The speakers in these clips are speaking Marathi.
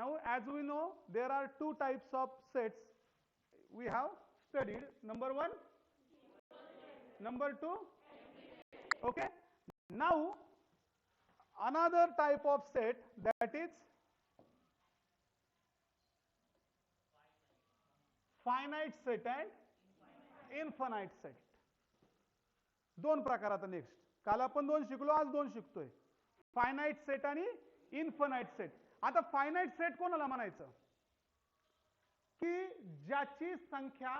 Now, as we know, there are two types of sets we have studied. Number one, number two. Okay. Now, another type of set, that is finite set and infinite set. दोन प्रकार आता नेक्स्ट. काल आपण दोन शिकलो, आज दोन शिकतोय. फायनाइट सेट आणि इन्फिनाइट सेट. आता फायनाइट सेट कोणाला म्हणायचं? की ज्याची संख्या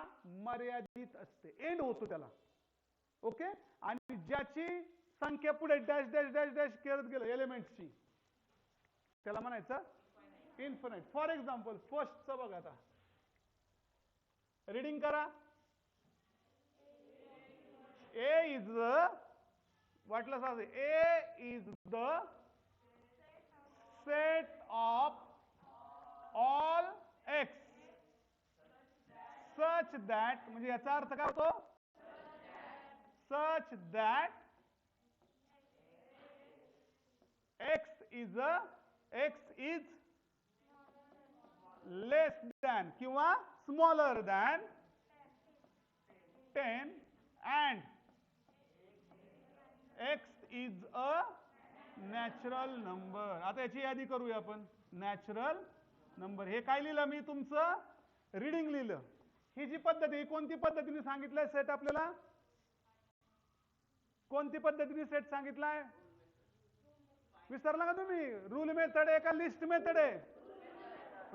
मर्यादित असते, एंड होतो त्याला. ओके. आणि ज्याची संख्या पुढे डॅश डॅश डॅश डॅश करत गेलं एलिमेंट्सची, त्याला म्हणायचं इन्फिनाइट. फॉर एक्झाम्पल फर्स्टचं बघा आता, रीडिंग करा. A is the, वाटलं साधे, A is the set of all x such that, म्हणजे याचा अर्थ काय होतो? such that x is less than किंवा smaller than 10 and x is a natural number. आता याची यादी करूया आपण. Natural number. हे काय लिहिलं मी? तुमचं रीडिंग लिहिलं. ही जी पद्धत आहे, कोणती पद्धतीने सांगितलंय सेट आपल्याला? कोणती पद्धतीने सेट सांगितलाय? विसरला का तुम्ही? रूल मेथड आहे का लिस्ट मेथड आहे?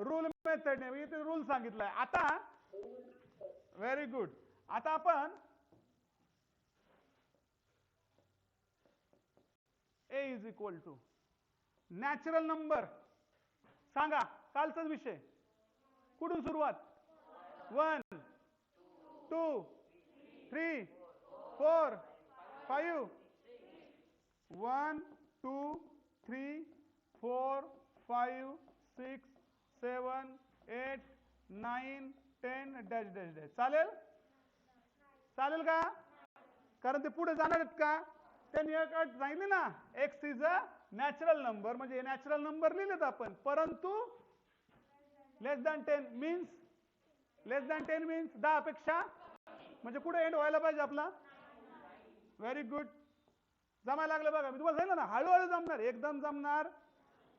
रूल मेथड ने इथे रूल सांगितलाय. आता व्हेरी गुड. आता आपण A is equal to natural number सांगा. कालचाच विषय. कुठून सुरुवात? 1 2 3 4 5. 1 2 3 4 5 6 7 8 9 10 डॅश डॅश डॅश. चालेल? चालेल का? कारण ते पुढे जाणार आहेत का? त्यांनी एक अट सांगितली ना, x is a natural number. म्हणजे नॅचरल नंबर लिहिलेत आपण, परंतु लेस दॅन 10 मीन्स, लेस दॅन 10 मीन्स 10 पेक्षा, म्हणजे पुढे एंड व्हायला पाहिजे आपला. Very good. जमायला लागलं बघा. मी तुम्हाला सांगितलं ना, हळूहळू जमणार, एकदम जमणार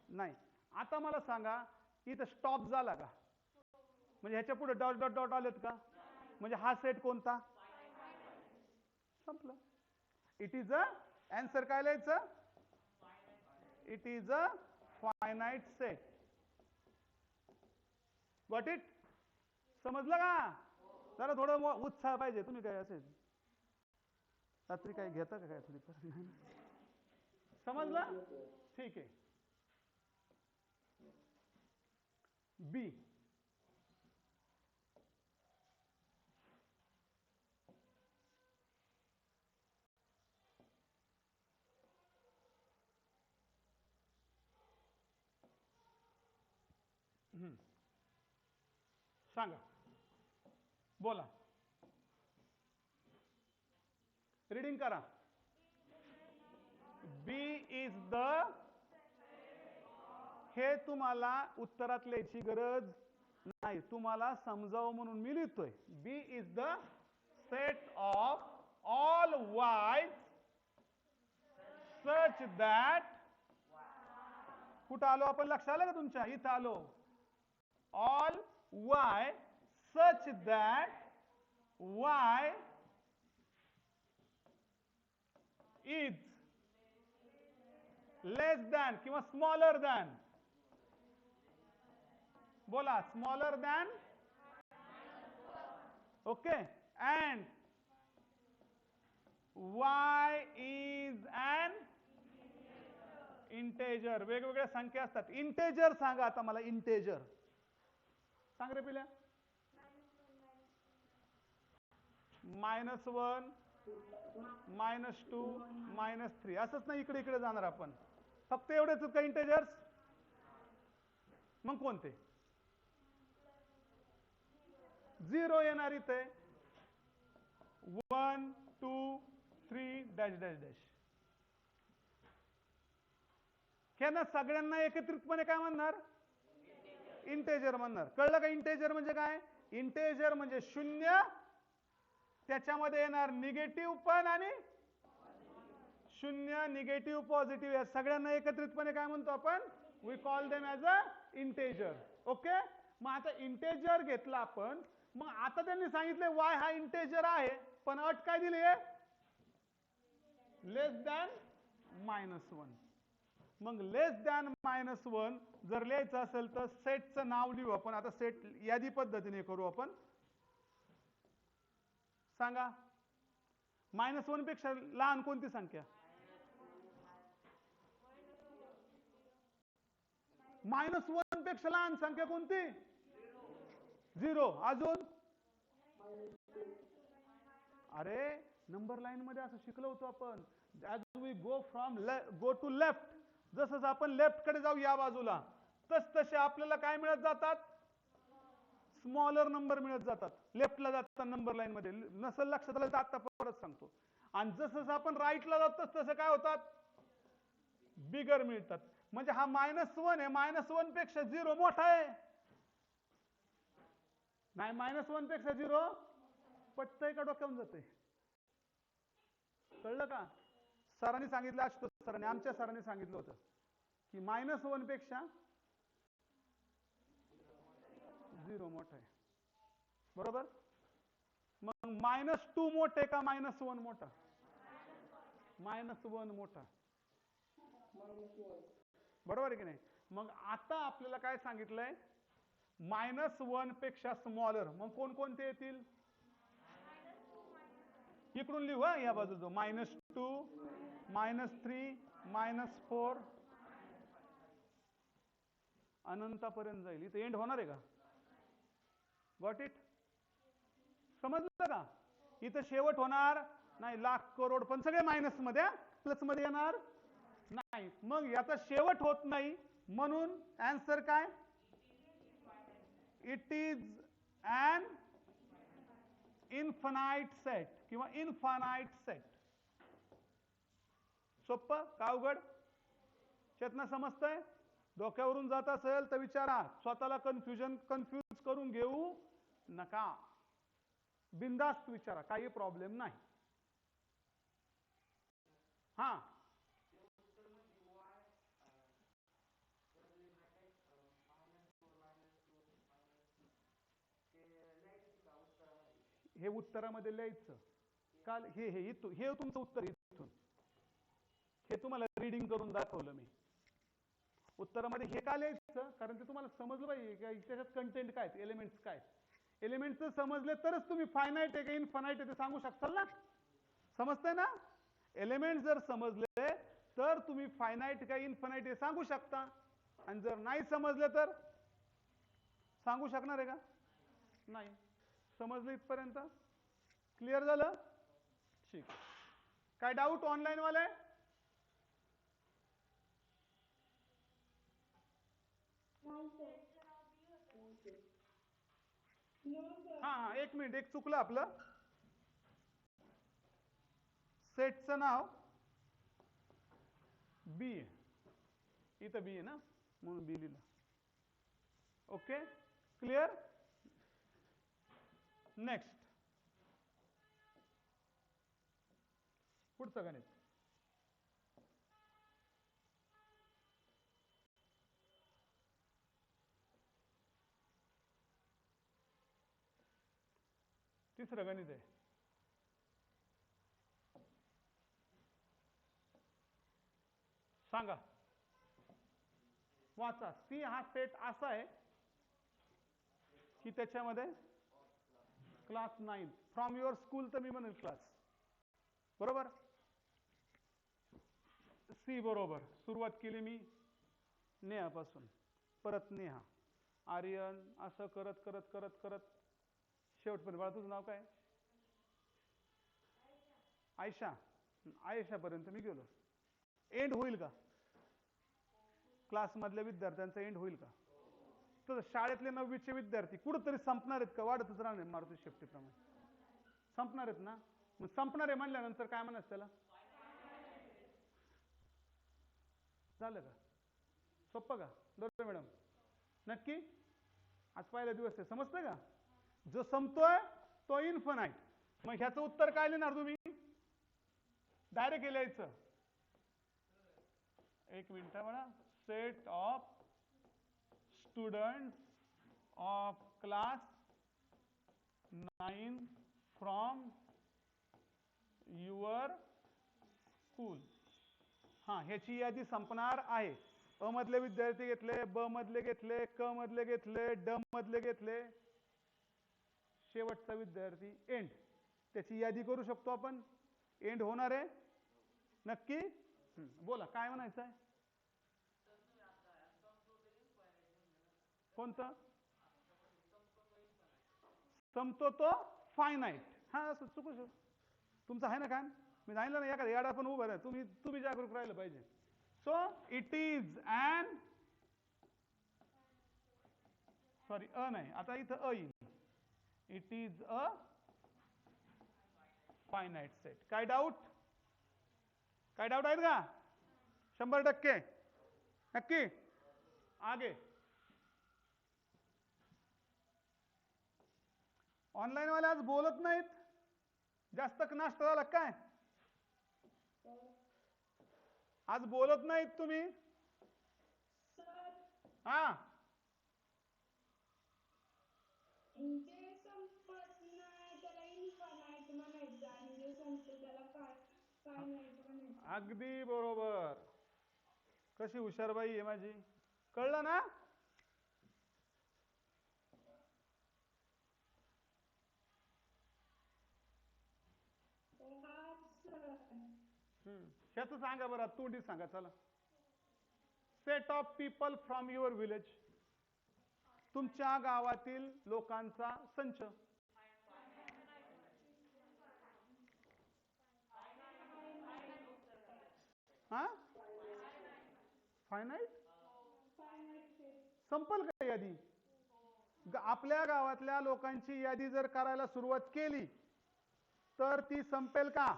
नाही. आता मला सांगा, इथं स्टॉप झाला का? म्हणजे ह्याच्या पुढे डॉट डॉट डॉट आलेत का? म्हणजे हा सेट कोणता? संपलं. इट इज अ, आन्सर काय लिहायचं? It is a finite set. Got it? समजलं का? जरा थोडं उत्साह पाहिजे. तुम्ही काय असेल रात्री काय घेता का काय थोडी? समजलं? ठीक आहे. बी. सांगा, बोला, रीडिंग करा. बी इज द, हे तुम्हाला उत्तरात लिहायची गरज नाही, तुम्हाला समजावं म्हणून मी लिहितोय. B is the set of all Y such that, कुठं आलो आपण? लक्षात आलं का तुमच्या? इथं आलो. All y such that y is less than किंवा smaller than, बोला, smaller than, okay, and y is an integer. वेगवेगळ्या संख्या असतात. इंटेजर सांगा आता मला. इंटेजर सांग रे पिल्या. -1 -2 -3 असंच नाही, इकडे इकडे जाणार आपण. फक्त एवढेच का इंटेजर्स? मग कोणते? 0 येणार इथे. 1 2 3 डॅश डॅश डॅश. ह्यांना सगळ्यांना एकत्रितपणे काय म्हणणार? इंटेजर म्हणणार. कळलं का इंटेजर म्हणजे काय? इंटेजर म्हणजे शून्य, त्याच्यामध्ये येणार निगेटिव्ह पण आणि शून्य, निगेटिव्ह, पॉझिटिव्ह या सगळ्यांना एकत्रितपणे काय म्हणतो आपण? We call them as a integer. Okay. मग आता इंटेजर घेतला आपण. मग आता त्यांनी सांगितले वाय हा इंटेजर आहे, पण अट काय दिली आहे? लेस दॅन -1. मग लेस दॅन -1 जर लिहायचं असेल तर सेटचं नाव लिहू आपण. आता सेट यादी पद्धतीने करू आपण. सांगा -1 पेक्षा लहान कोणती संख्या? -1 पेक्षा लहान संख्या कोणती? 0. अजून? अरे नंबर लाईन मध्ये असं शिकलो होतो आपण. As we go to left, जसं आपण लेफ्ट कडे जाऊ या बाजूला, तसे आपल्याला काय मिळत जातात? स्मॉलर नंबर मिळत जातात लेफ्टला जातात नंबर लाईन मध्ये. नसेल लक्षात आलं तर आता परत सांगतो. आणि जसं आपण राईटला जातो तसं काय होतात? बिगर मिळतात. म्हणजे हा -1 आहे, -1 पेक्षा 0 मोठा आहे. नाही -1 पेक्षा 0 पटतंय का डोक्यावरून जाते? कळलं का? सरांनी सांगितलं, आशुतोष सरांनी, आमच्या सरांनी सांगितलं होतं की -1 पेक्षा 0 मोठा आहे. बरोबर. मग -2 मोठे का -1 मोठा? -1 मोठा. बरोबर आहे की नाही? मग आता आपल्याला काय सांगितलंय? -1 पेक्षा स्मॉलर. मग कोणकोणते येतील? इकडून लिहू हा, या बाजू जो -2, -3, -4 अनंतापर्यंत जाईल. इथे एंड होणार आहे का? Got it? समजलं का? इथं शेवट होणार नाही. लाख करोड पण सगळे मायनस मध्ये, प्लस मध्ये येणार नाही. मग याचा शेवट होत नाही, म्हणून आन्सर काय? It is an infinite set किंवा इन्फानाइट सेट. सोपं का अवघड? चेतना समजतंय? डोक्यावरून जात असेल तर विचारा. स्वतःला कन्फ्यूज करून घेऊ नका. बिंदास्त विचारा, काही प्रॉब्लेम नाही. हा हे उत्तरामध्ये लिहायचं. काल हे तुमचं उत्तर इथून, हे तुम्हाला रीडिंग करून दाखवलं मी. उत्तरामध्ये हे का लिहायचं? कारण ते तुम्हाला समजलं पाहिजे की त्याच्यात कंटेंट काय, एलिमेंट्स काय. एलिमेंट्स समजले तरच तुम्ही फायनाइट आहे का इनफायनाइट आहे ते सांगू शकताल ना. समजतंय ना? एलिमेंट्स जर समजले तर तुम्ही फायनाइट का इनफायनाइट हे सांगू शकता. आणि जर नाही समजले तर सांगू शकणार आहे का? नाही. समजलं इथपर्यंत? क्लिअर झालं? ठीक. काय डाऊट ऑनलाईन वाले? हा एक मिनिट, एक चुकलं आपलं. सेटचं नाव बी आहे. इथं बी आहे ना, म्हणून बी लिहिलं. Okay clear? नेक्स्ट पुढचं गणित. तिसरं गणित आहे. सांगा, वाचा. सी हा सेट असा आहे की त्याच्यामध्ये क्लास 9 फ्रॉम युअर स्कूल, तर मी म्हणेल क्लास. बरोबर. सी बरोबर. सुरुवात केली मी नेहापासून, परत नेहा, आर्यन, असं करत करत करत करत शेवटपर्यंत. बाळा तुझं नाव काय? आयशा. आयशापर्यंत मी गेलो. एंड होईल का? क्लासमधल्या विद्यार्थ्यांचा एंड होईल का? तर शाळेतले 9वीचे विद्यार्थी कुठंतरी संपणार आहेत का? वाढतच राहणार मारुती शेपटीप्रमाणे संपणार आहेत ना. मग संपणार आहे म्हणल्यानंतर काय म्हणायचं त्याला? झालं का? सोपं का? बरोबर मॅडम? नक्की आज पहिला दिवस आहे, समजतंय का? जो संपतोय तो इन्फिनाइट. मग ह्याचं उत्तर काय लिहिणार तुम्ही? डायरेक्ट लिहायचं. एक मिनिट बघा. Set of students of class 9 from your school. हा, ह्याची यादी संपणार आहे. अ मधले विद्यार्थी घेतले, ब मधले घेतले, क मधले घेतले, ड मधले घेतले, शेवटचा विद्यार्थी एंड. त्याची यादी करू शकतो आपण. एंड होणार आहे नक्की. बोला काय म्हणायचं आहे? कोणतं? संपतो तो फायनाईट. हा, असं चुकू शकतो. तुमचं आहे ना काय? मी सांगितलं ना, एखादा याडा पण उभा आहे. तुम्ही जागरूक राहिलं पाहिजे. So it is an, sorry a नाही, आता इथं अ येईल. It is a finite set. काय डाऊट? काय डाऊट आहेत का? 100% नक्की. आगे. ऑनलाईन वाले आज बोलत नाहीत. जास्त नाश्ता झाला काय? आज बोलत नाहीत तुम्ही. हा, अगदी बरोबर. कशी हुशार बाई आहे माझी. कळलं ना? ह्याच सांगा बरं, तोंडी सांगा. चला. Set of people from your village. तुमच्या गावातील लोकांचा संच. हा, फायनाईट. संपल का यादी? आपल्या गावातल्या लोकांची यादी जर करायला सुरुवात केली तर ती संपेल का?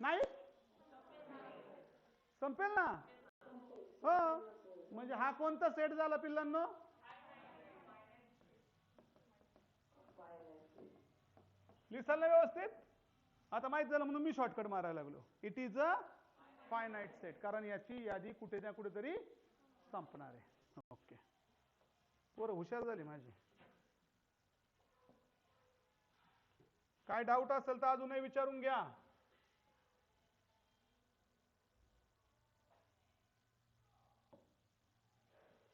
नाही संपेल ना. हो, म्हणजे हा कोणता सेट झाला पिल्लांनो? लिसाल ना व्यवस्थित? आता माहित झालं म्हणून मी शॉर्टकट मारायला लागलो. It is a finite set, कारण याची यादी कुठे ना कुठेतरी संपणार आहे. ओके, पोरं हुशार झाली माझी. काय डाऊट असेल तर अजूनही विचारून घ्या.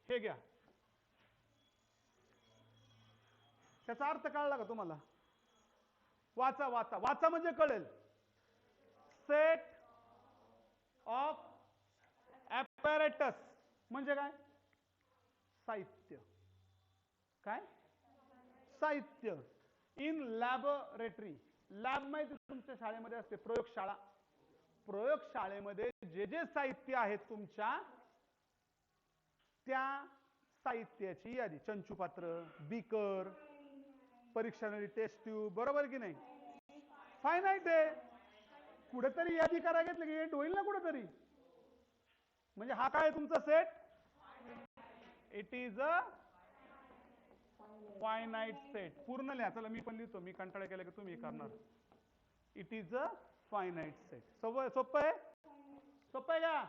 हे घ्या. त्याचा अर्थ कळला का तुम्हाला? वाचा वाचा वाचा म्हणजे कळेल. सेट ऑफ ॲपॅरेटस म्हणजे काय? साहित्य. काय? साहित्य. In laboratory. लॅब माहिती तुमच्या शाळेमध्ये असते, प्रयोगशाळा. प्रयोगशाळेमध्ये जे जे साहित्य आहेत तुमच्या, त्या साहित्याची यादी. चंचुपात्र, बीकर, परीक्षणारी टेस्ट ट्यूब, बरोबर की नाही? फायनाईट आहे. कुठेतरी यादी करायला घेतलं की एंड होईल ना कुठेतरी. म्हणजे हा काय तुमचा set? It is a finite set. पूर्ण लिहा. चला मी पण लिहितो, मी कंटाळा केला की तुम्ही करणार. It is a finite set. सोपं आहे? सोपं आहे का?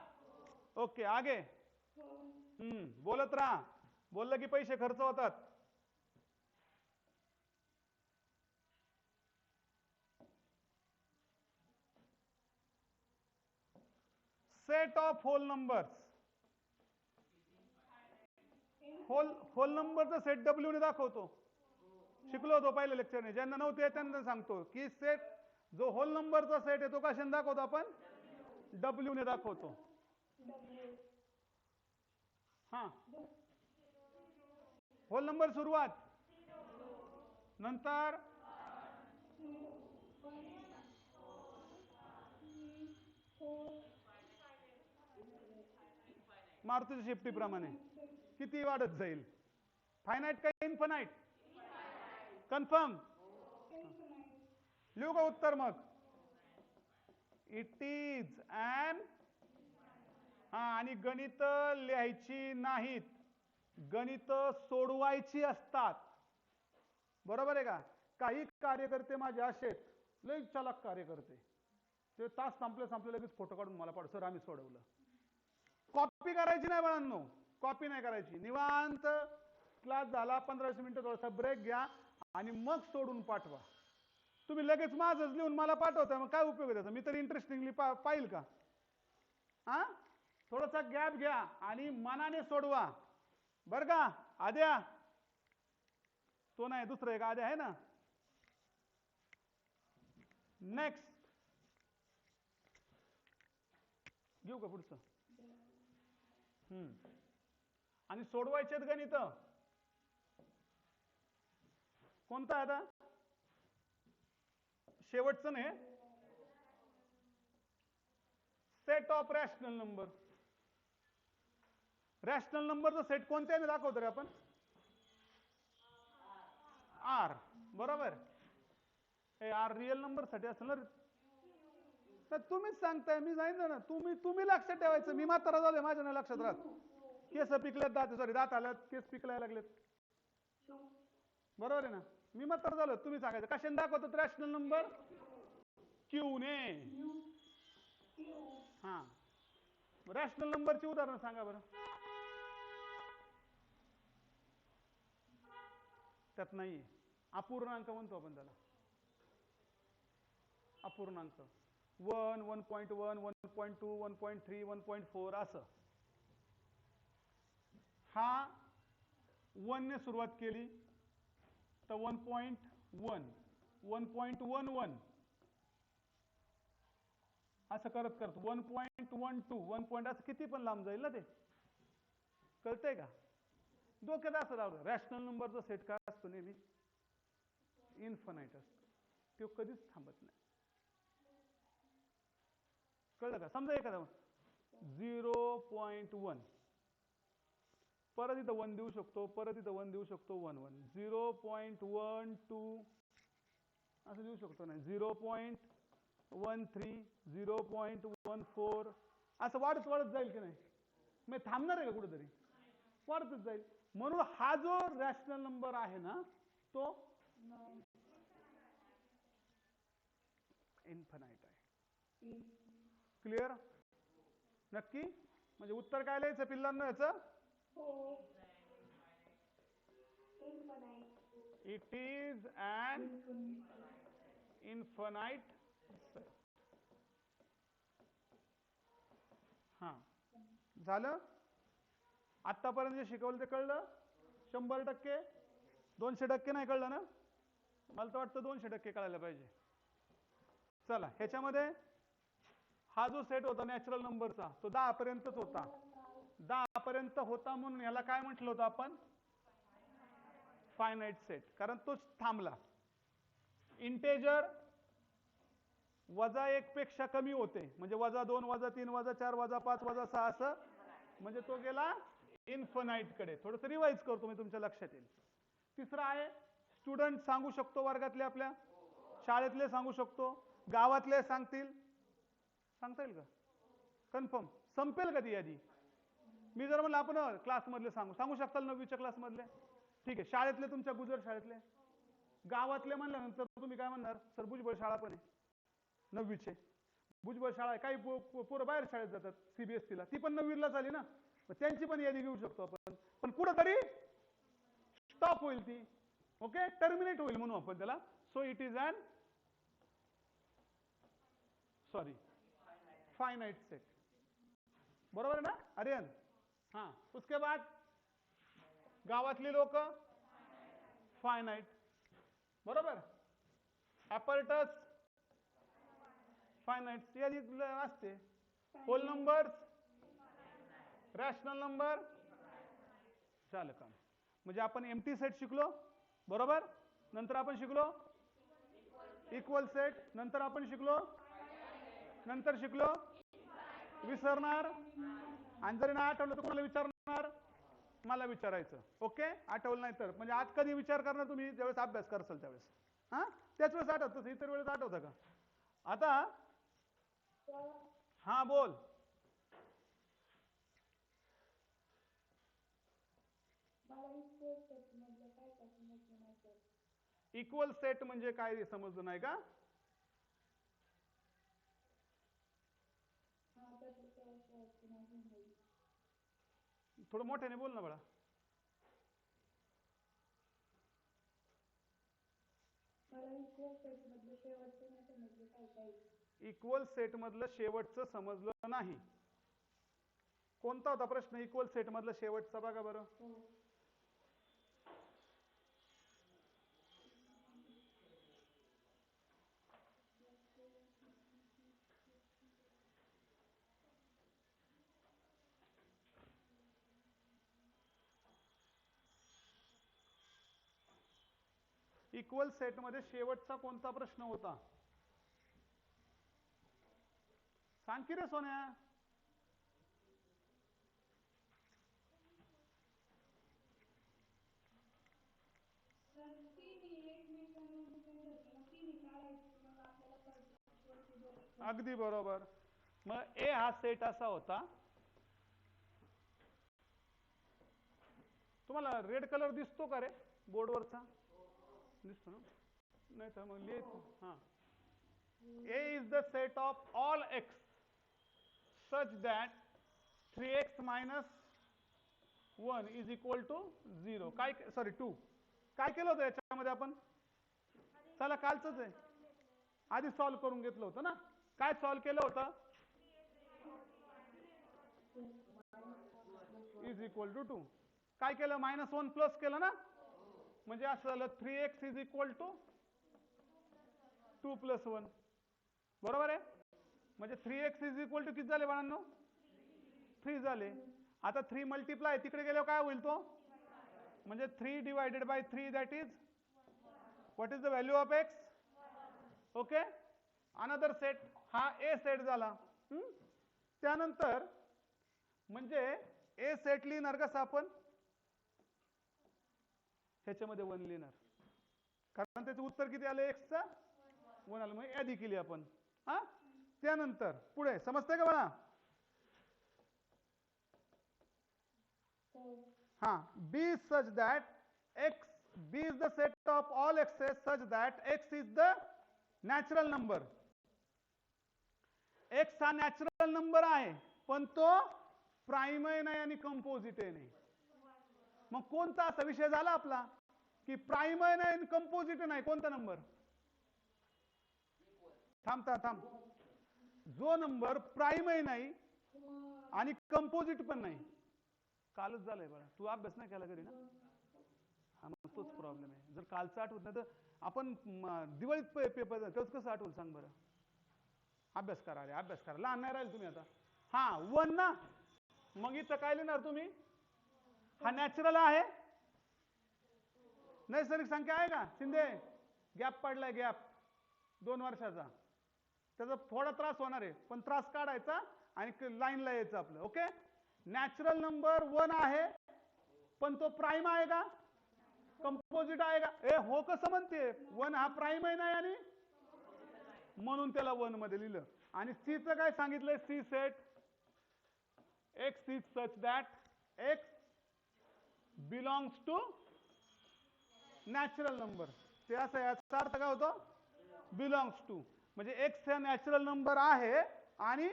ओके, आगे. बोलत राहा. बोललं की पैसे खर्च होतात. Set of whole numbers. Whole नंबरचा सेट डब्ल्यू ने दाखवतो. शिकलो होतो पहिल्या लेक्चरने. ज्यांना नव्हते त्यांना सांगतो की सेट, जो होल नंबरचा सेट आहे तो कशाने दाखवतो आपण? डब्ल्यू ने दाखवतो. हा, होल नंबर सुरुवात, नंतर मारुतीच्या शिफ्टीप्रमाणे किती वाढत जाईल? फायनाईट का इन्फिनाइट? कन्फर्म? लिहू का उत्तर मग? इट इज अन. हा, आणि गणित लिहायची नाहीत. गणित सोडवायची असतात. बरोबर आहे का? काही कार्यकर्ते माझे असे लई चालाक कार्यकर्ते, ते तास संपले लगेच फोटो काढून मला पाठव, सर आम्ही सोडवलं. कॉपी करायची नाही बाळांनो, कॉपी नाही करायची. निवांत क्लास झाला 15-20 मिनिटं थोडासा ब्रेक घ्या आणि मग सोडून पाठवा. तुम्ही लगेच माझंच लिहून मला पाठवता, मग काय उपयोग आहे त्याचा? मी तर इंटरेस्टिंगली पाहिल का? हा, थोडासा गॅप घ्या आणि मनाने सोडवा. बर का? आद्या, तो नाही, दुसरं एक आद्या आहे ना. नेक्स्ट घेऊ का पुढचं? आणि सोडवायचे गणित कोणतं आहे आता? शेवटचं नाही, set of rational number. Rational नंबरचा सेट कोणत्याने दाखवतो रे आपण? आर. बरोबर. हे आर रिअल नंबर साठी असेल ना? तर तुम्हीच सांगताय, मी सांगितलं ना. तुम्ही लक्षात ठेवायचं. मी म्हातारा झालोय, माझ्या नाही लक्षात राहत. केस पिकलेत, दात आल्यात, केस पिकलाय लागलेत. बरोबर आहे ना? मी म्हातारा झालो, तुम्ही सांगायचं. कशाने दाखवतो रॅशनल नंबर? क्यू ने. हा, रॅशनल नंबरची उदाहरण सांगा बरं. त्यात नाहीये. अपूर्णांक म्हणतो आपण त्याला. अपूर्णांक 1, 1.1, 1.2, 1.3, 1.4 असं. हा 1 ने सुरुवात केली तर 1.1, 1.11 असं करत करत 1.12, 1. असं किती पण लांब जाईल ना ते. कळतंय का? डोक्यात असं लावलं. रॅशनल नंबरचा सेट काय असतो? नेहमी इन्फानाइट असतो. तो कधीच थांबत नाही. कळलं का? समजा एखादा 0.1, परत इथं 1 देऊ शकतो, परत इथं 1 देऊ शकतो, 1, 0.12 असं देऊ शकतो नाही, 0.13, 0.14 असं वाढत वाढत जाईल की नाही? मग थांबणार आहे का कुठेतरी? वाढतच जाईल. म्हणून हा जो रॅशनल नंबर आहे ना, तो इन्फानाइट आहे. क्लिअर? नक्की? म्हणजे उत्तर काय लिहायचं पिल्लांना याचं? It is an infinite set. हा, झालं? आतापर्यंत जे शिकवलं ते कळलं? 100%? 200% नाही कळलं ना? मला तर वाटतं 200% कळायला पाहिजे. चला, ह्याच्यामध्ये हा जो सेट होता नॅचरल नंबरचा, तो 10 पर्यंतच होता. 10 पर्यंत होता म्हणून याला काय म्हटलं होतं आपण? Finite set. कारण तोच थांबला. इंटेजर -1 पेक्षा कमी होते, म्हणजे -2, -3, -4, -5, -6 असं, म्हणजे तो गेला इन्फानाइट कडे. थोडंसं रिवाइज करतो मी, तुमच्या लक्षात येईल. तिसरा आहे स्टुडंट सांगू शकतो, वर्गातले आपल्या शाळेतले सांगू शकतो, गावातले सांगतील. सांगता येईल का? कन्फर्म? संपेल का ती यादी? मी जर म्हणलं आपण क्लासमधले सांगू शकताल? 9वीच्या क्लासमधले? ठीक आहे. शाळेतले, तुमच्या गुजर शाळेतले? गावातले म्हणल्यानंतर तुम्ही काय म्हणणार? सर भुजबळ शाळा पण आहे 9वीचे. भुजबळ शाळा आहे. काही पोरं बाहेर शाळेत जातात CBSE ला, ती पण 9वीलाच आली ना, मग त्यांची पण यादी घेऊ शकतो आपण. पण कुठंतरी स्टॉप होईल ती. ओके, टर्मिनेट होईल म्हणून आपण त्याला. So it is an finite set. बरोबर है ना आर्यन? हाँ, उसके बाद गावातली लोक फायनाइट. बरोबर. ॲपरटस फायनाइट यादी असते. Whole numbers, rational number. झालं काम. म्हणजे आपण एम्प्टी सेट शिकलो. बरोबर. नंतर आपण शिकलो इक्वल सेट. नंतर आपण शिकलो विसरणार. आणि जरी नाही आठवलं तर कोणाला विचारणार? मला विचारायचं. ओके, आठवलं नाही तर. म्हणजे आज कधी विचार करणार तुम्ही? ज्यावेळेस अभ्यास करसाल त्यावेळेस. हा, त्याच वेळेस आठवतं, इतर वेळेस आठवतं का? आता हा बोल. इक्वल सेट म्हणजे काय समजलं नाही का? थोडं मोठ्याने बोल ना बाळा. इक्वल सेट मधलं शेवटचं समजलं नाही. कोणता होता प्रश्न इक्वल सेट मधलं शेवटचा बघा बरं. इक्वल सेट मध्ये शेवटचा कोणता प्रश्न होता? सांग की रे सोन्या. अगदी बरोबर. मग ए हा सेट असा होता. तुम्हाला रेड कलर दिसतो का रे बोर्डवरचा? दिसतो ना? नाही तर मग लिहायचं. हा. A is the set of all x such that 3x minus 1 is equal to 0. काय सॉरी 2. काय केलं होतं याच्यामध्ये आपण? चला कालचंच आहे. आधी सॉल्व्ह करून घेतलं होतं ना. काय सॉल्व्ह केलं होतं? Is equal to 2. काय केलं? -1 प्लस केलं ना. म्हणजे असं झालं 3x इज इक्वल टू 2 + 1. बरोबर आहे. म्हणजे 3x इज इक्वल टू किती झाले बाळांनो? 3 झाले. आता 3 मल्टिप्लाय तिकडे गेल्यावर काय होईल तो? म्हणजे 3 divided by 3 that is what is the value of x? Okay. Another set हा ए सेट झाला. त्यानंतर म्हणजे ए सेट लिहिणार कसं आपण? ह्याच्यामध्ये 1 लिहिणार, कारण त्याचं उत्तर किती आलं? एक्सचं 1 आलं. मग यादी केली आपण. हा. त्यानंतर पुढे समजतंय का मला? हा. B such that X, B is the set of all X's such that X is the natural number. X हा नॅचरल नंबर आहे, पण तो प्राइमही नाही आणि कंपोजिटही नाही. मग कोणता असा विषय झाला आपला की प्राइमही नाही आणि कंपोजिट नाही? कोणता नंबर? थांब. जो नंबर प्राइमही नाही आणि कंपोजिट पण नाही. कालच झालंय बाळा. तू अभ्यास नाही केला घरी ना? हा, मग तोच प्रॉब्लेम आहे. जर कालचं आठवत नाही तर आपण दिवाळीत पेपर तेच कसं आठवलं सांग बरं? अभ्यास करा रे, अभ्यास करा. लहान नाही राहील तुम्ही आता. हा 1 ना. मग इथं काय लिहिणार तुम्ही? हा नॅचरल आहे, नैसर्गिक संख्या आहे का शिंदे? गॅप पडलाय, गॅप 2 वर्षाचा. त्याचा थोडा त्रास होणार आहे, पण त्रास काढायचा आणि लाईनला यायचं आपलं. ओके. नॅचरल नंबर 1 आहे, पण तो प्राइम आहे का? कंपोजिट आहे का? ए हो कसं म्हणते? 1 हा प्राइम आहे नाही आणि म्हणून त्याला 1 मध्ये लिहिलं. आणि सी चं काय सांगितलंय? C set X is such that X belongs to natural number. ते असं याचा अर्थ काय होतो? Belongs to. म्हणजे एक्स हा नॅचरल नंबर आहे आणि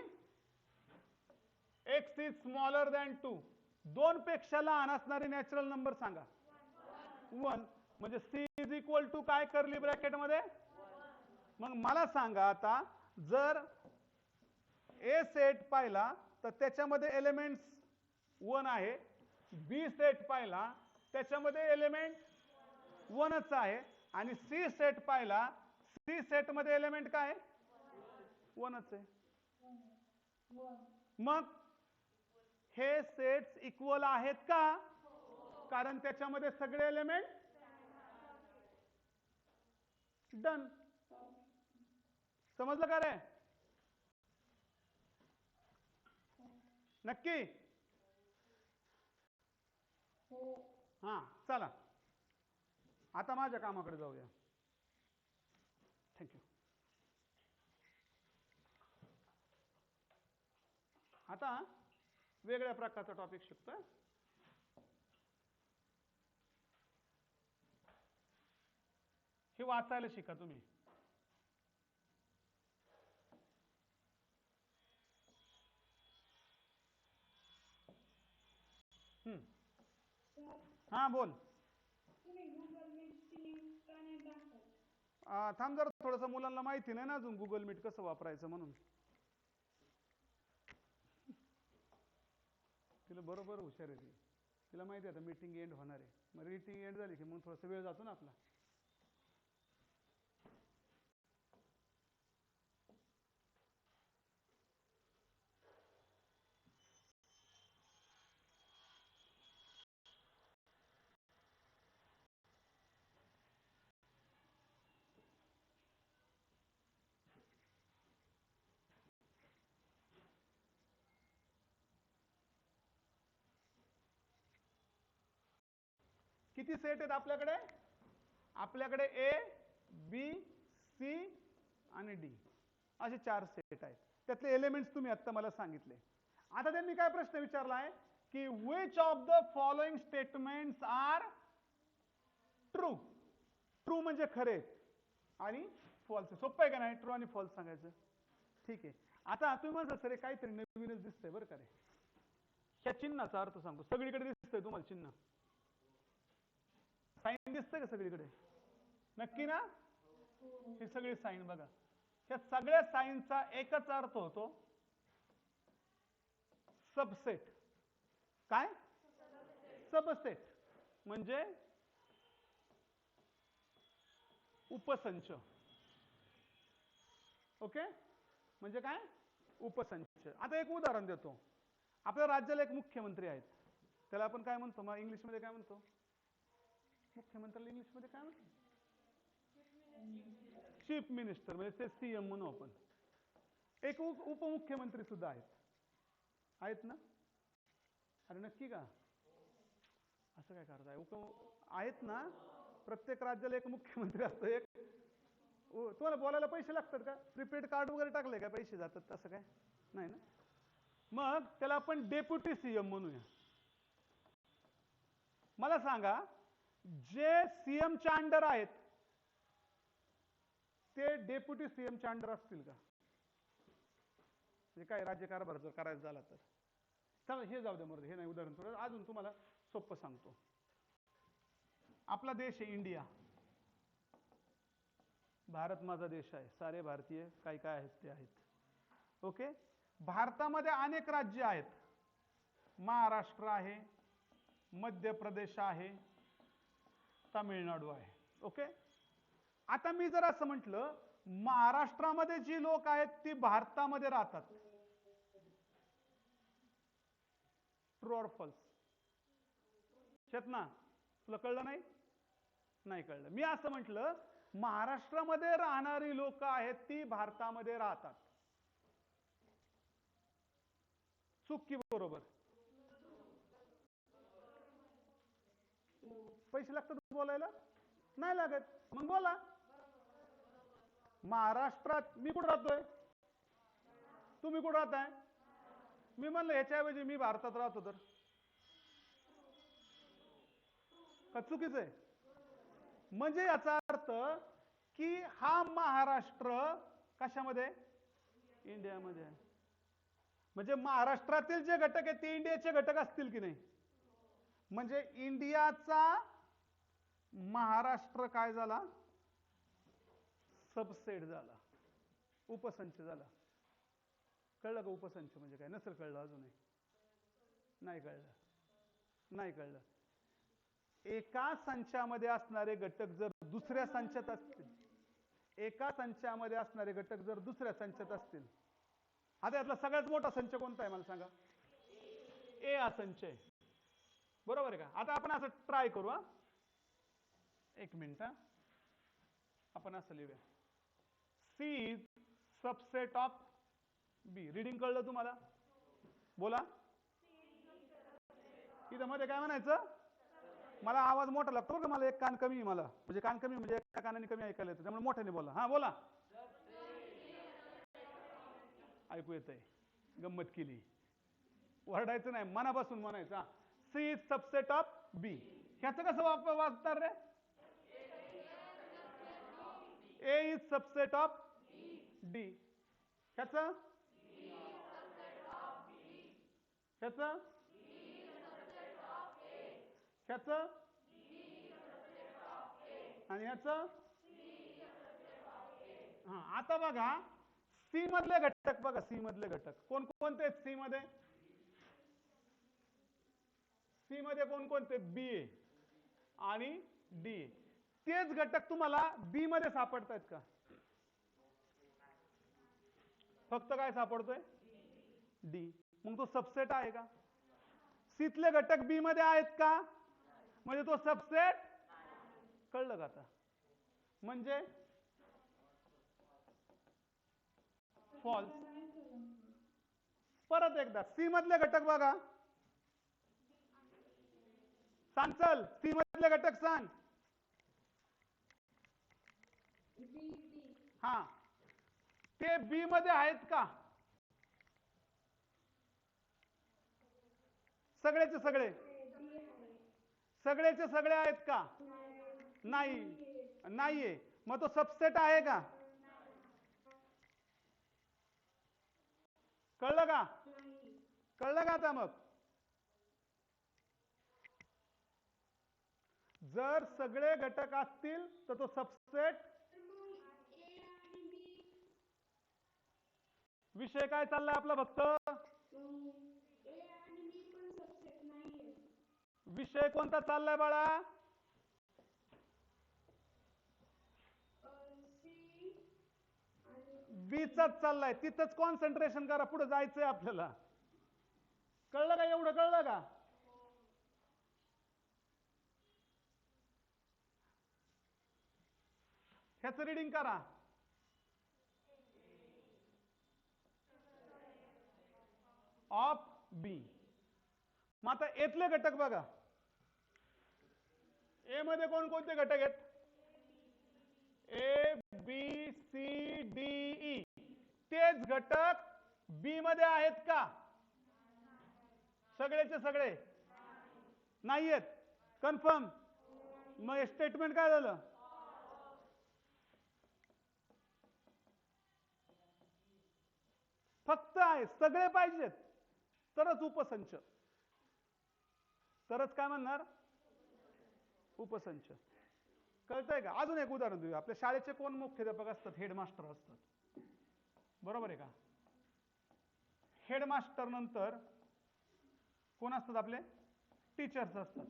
एक्स इज स्मॉलर दॅन 2. 2 पेक्षा लहान असणारे नॅचरल नंबर सांगा. 1. म्हणजे सी इज इक्वल टू काय कर्ली ब्रॅकेट मध्ये? मग मला सांगा आता, जर ए सेट पाहिला तर त्याच्यामध्ये एलिमेंट्स 1 आहे. बी सेट पाहिला त्याच्यामध्ये एलिमेंट 1च आहे. आणि सी सेट पाहिला, सी सेट मध्ये एलिमेंट काय? 1च आहे. मग हे सेट्स इक्वल आहेत का? कारण त्याच्यामध्ये सगळे एलिमेंट डन. समजलं का रे? नक्की? हा. चला आता माझ्या कामाकडे जाऊया. थँक्यू. आता वेगळ्या प्रकारचा टॉपिक शिकतोय. हे वाचायला शिका तुम्ही. हा बोल. थांब जरा, थोडंसं मुलांना माहिती नाही ना अजून गुगल मीट कसं वापरायचं म्हणून. तिला बरोबर हुशार आहे ती. तिला माहिती आहे आता मीटिंग एंड होणार आहे. मग मीटिंग एंड झाली की मग थोडासा वेळ जातो ना आपला. किती सेट आहेत आपल्याकडे? आपल्याकडे ए, बी, सी आणि डी असे 4 सेट आहेत. त्यातले एलिमेंट्स तुम्ही आता मला सांगितले. आता त्यांनी काय प्रश्न विचारला आहे की which of the following statements are true. True म्हणजे खरे आणि फॉल्स. सोपं आहे का नाही ट्रू आणि फॉल्स सांगायचं? ठीक आहे. आता तुम्ही म्हणता सर काहीतरी नवीनच दिसतंय बरं का रे. ह्या चिन्हाचा अर्थ सांगतो. सगळीकडे दिसतंय तुम्हाला चिन्ह? साईन दिसतंय का सगळीकडे? नक्की ना? ही सगळी साईन बघा. ह्या सगळ्या साईनचा एकच अर्थ होतो सबसेट. काय? सबसेट म्हणजे उपसंच. ओके, म्हणजे काय? उपसंच. आता एक उदाहरण देतो. आपल्या राज्याला एक मुख्यमंत्री आहेत. त्याला आपण काय म्हणतो? मग इंग्लिशमध्ये काय म्हणतो? मुख्यमंत्र्याला इंग्लिशमध्ये काय म्हणतो? चीफ मिनिस्टर, म्हणजे ते सीएम म्हणू आपण. एक उपमुख्यमंत्री सुद्धा आहेत. आहेत ना? अरे नक्की का? असं काय करताय? आहेत ना? प्रत्येक राज्याला एक मुख्यमंत्री असतो. एक तुम्हाला बोलायला पैसे लागतात का? प्रीपेड कार्ड वगैरे टाकले का पैसे जातात? तसं काय नाही ना? मग त्याला आपण डेप्युटी सीएम म्हणूया. मला सांगा, जे सीएमच्या अंडर आहेत ते डेप्युटी सीएमच्या अंडर असतील का? म्हणजे काय राज्यकारभार जर करायचा झाला तर. चला हे जाऊ द्या, हे नाही उदाहरण. थोडं अजून तुम्हाला सोपं सांगतो. आपला देश आहे इंडिया. भारत माझा देश आहे. सारे भारतीय काय काय आहेत ते आहेत. ओके. भारतामध्ये अनेक राज्य आहेत. महाराष्ट्र आहे, मध्य प्रदेश आहे, तामिळनाडू आहे. ओके. आता मी जर असं म्हटलं महाराष्ट्रामध्ये जी लोक आहेत ती भारतामध्ये राहतात. True or false? चेतना तुला कळलं नाही? नाही कळलं. मी असं म्हटलं महाराष्ट्रामध्ये राहणारी लोक आहेत ती भारतामध्ये राहतात. चूक की बरोबर? पैसे लागतात बोलायला? नाही लागत. मग बोला. महाराष्ट्रात मी कुठं राहतोय? तुम्ही कुठं राहताय? मी म्हणलं ह्याच्याऐवजी मी भारतात राहतो तर का चुकीचं आहे? म्हणजे याचा अर्थ की हा महाराष्ट्र कशामध्ये? इंडियामध्ये आहे. म्हणजे महाराष्ट्रातील जे घटक आहेत ते इंडियाचे घटक असतील की नाही? म्हणजे इंडियाचा महाराष्ट्र काय झाला? सबसेट झाला, उपसंच झाला. कळलं का उपसंच म्हणजे काय? नसेल कळलं अजूनही? नाही कळलं? नाही कळलं. एका संचामध्ये असणारे घटक जर दुसऱ्या संचात असतील, एका संचामध्ये असणारे घटक जर दुसऱ्या संचात असतील. आता यातला सगळ्यात मोठा संच कोणता आहे मला सांगा? ए हा संच आहे. बरोबर आहे का? आता आपण असं ट्राय करू. हा एक मिनिट. आपण असं लिहूया, C is subset of B. Reading कळलं तुम्हाला? बोला. इथं मध्ये काय म्हणायचं? मला आवाज मोठा लागतो का? मला एक कान कमी आहे. मला म्हणजे कान कमी म्हणजे एका कानाने कमी ऐकायला येतं, त्यामुळे मोठ्याने बोला. हा बोला. ऐकू येतंय? गंमत केली. वरडायचं नाही, मनापासून म्हणायचं. सी इज सबसेट ऑफ बी. ह्याचं कसं वाचणार रे? ए इज सबसेट ऑफ डी. ह्याचं ह्याचं ह्याचं आणि ह्याचं. हा, आता बघा सी मधले घटक बघा. सी मधले घटक कोण कोणते आहेत? सी मध्ये कोणकोणते? बी ए आणि डी. तेच घटक तुम्हाला बी मध्ये सापडतायत का? फक्त काय सापडतोय? डी. मग तो सबसेट आहे का? सीतले घटक बी मध्ये आहेत का? म्हणजे तो सबसेट. कळलं का आता? म्हणजे फॉल्स. परत एकदा सी मधले घटक बघा. सांग चल, सी मधले घटक सांग. हा, ते बी मध्ये आहेत का? सगळेचे सगळे. सगळेचे सगळे आहेत का? नाही. नाहीये. मग तो सबसेट आहे का? कळलं का? कळलं का आता? मग जर सगळे घटक असतील तर तो सबसेट. विषय काय चाललाय आपला? फक्त विषय कोणता चाललाय बाळा? बीचाच चाललाय. तिथंच कॉन्सन्ट्रेशन करा. पुढे जायचंय आपल्याला. कळलं का? एवढं कळलं का? ह्याचं रीडिंग करा. ऑफ बी. मग आता एतले घटक बघा. ए मध्ये कोणकोणते घटक आहेत? A B C D E. तेच घटक बी मध्ये आहेत का? सगळेचे सगळे नाही आहेत. कन्फर्म. मग स्टेटमेंट काय झालं? फक्त आहे. सगळे पाहिजेत तरच उपसंच. तरच काय म्हणणार? उपसंच. कळतंय का? अजून एक उदाहरण देऊया. आपल्या शाळेचे कोण मुख्याध्यापक असतात? हेडमास्टर असतात. बरोबर आहे का? हेडमास्टर नंतर कोण असतात? आपले टीचर्स असतात.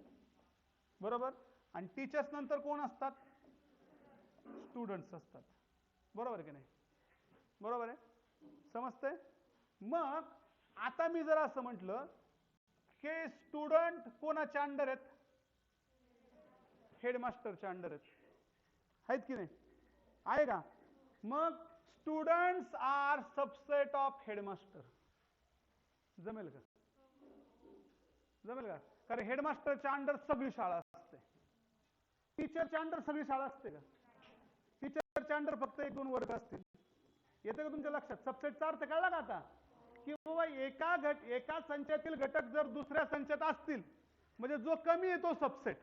बरोबर. आणि टीचर्स नंतर कोण असतात? स्टुडंट्स असतात. बरोबर आहे की नाही? बरोबर आहे. समजतंय? मग आता मी जर असं म्हटलं की स्टुडंट कोणाच्या अंडर आहेत? हेडमास्टरच्या अंडर आहेत की नाही? आहे का? मग students are subset of headmaster. जमेल का? जमेल का? कारण हेडमास्टरच्या अंडर सगळी शाळा असते. टीचरच्या अंडर सगळी शाळा असते का? टीचरच्या अंडर फक्त 1-2 वर्ग असतील. येते का तुमच्या लक्षात? सबसेटचा अर्थ कळला का आता? की बाबा एका संचातील घटक जर दुसऱ्या संचात असतील म्हणजे जो कमी आहे तो सबसेट.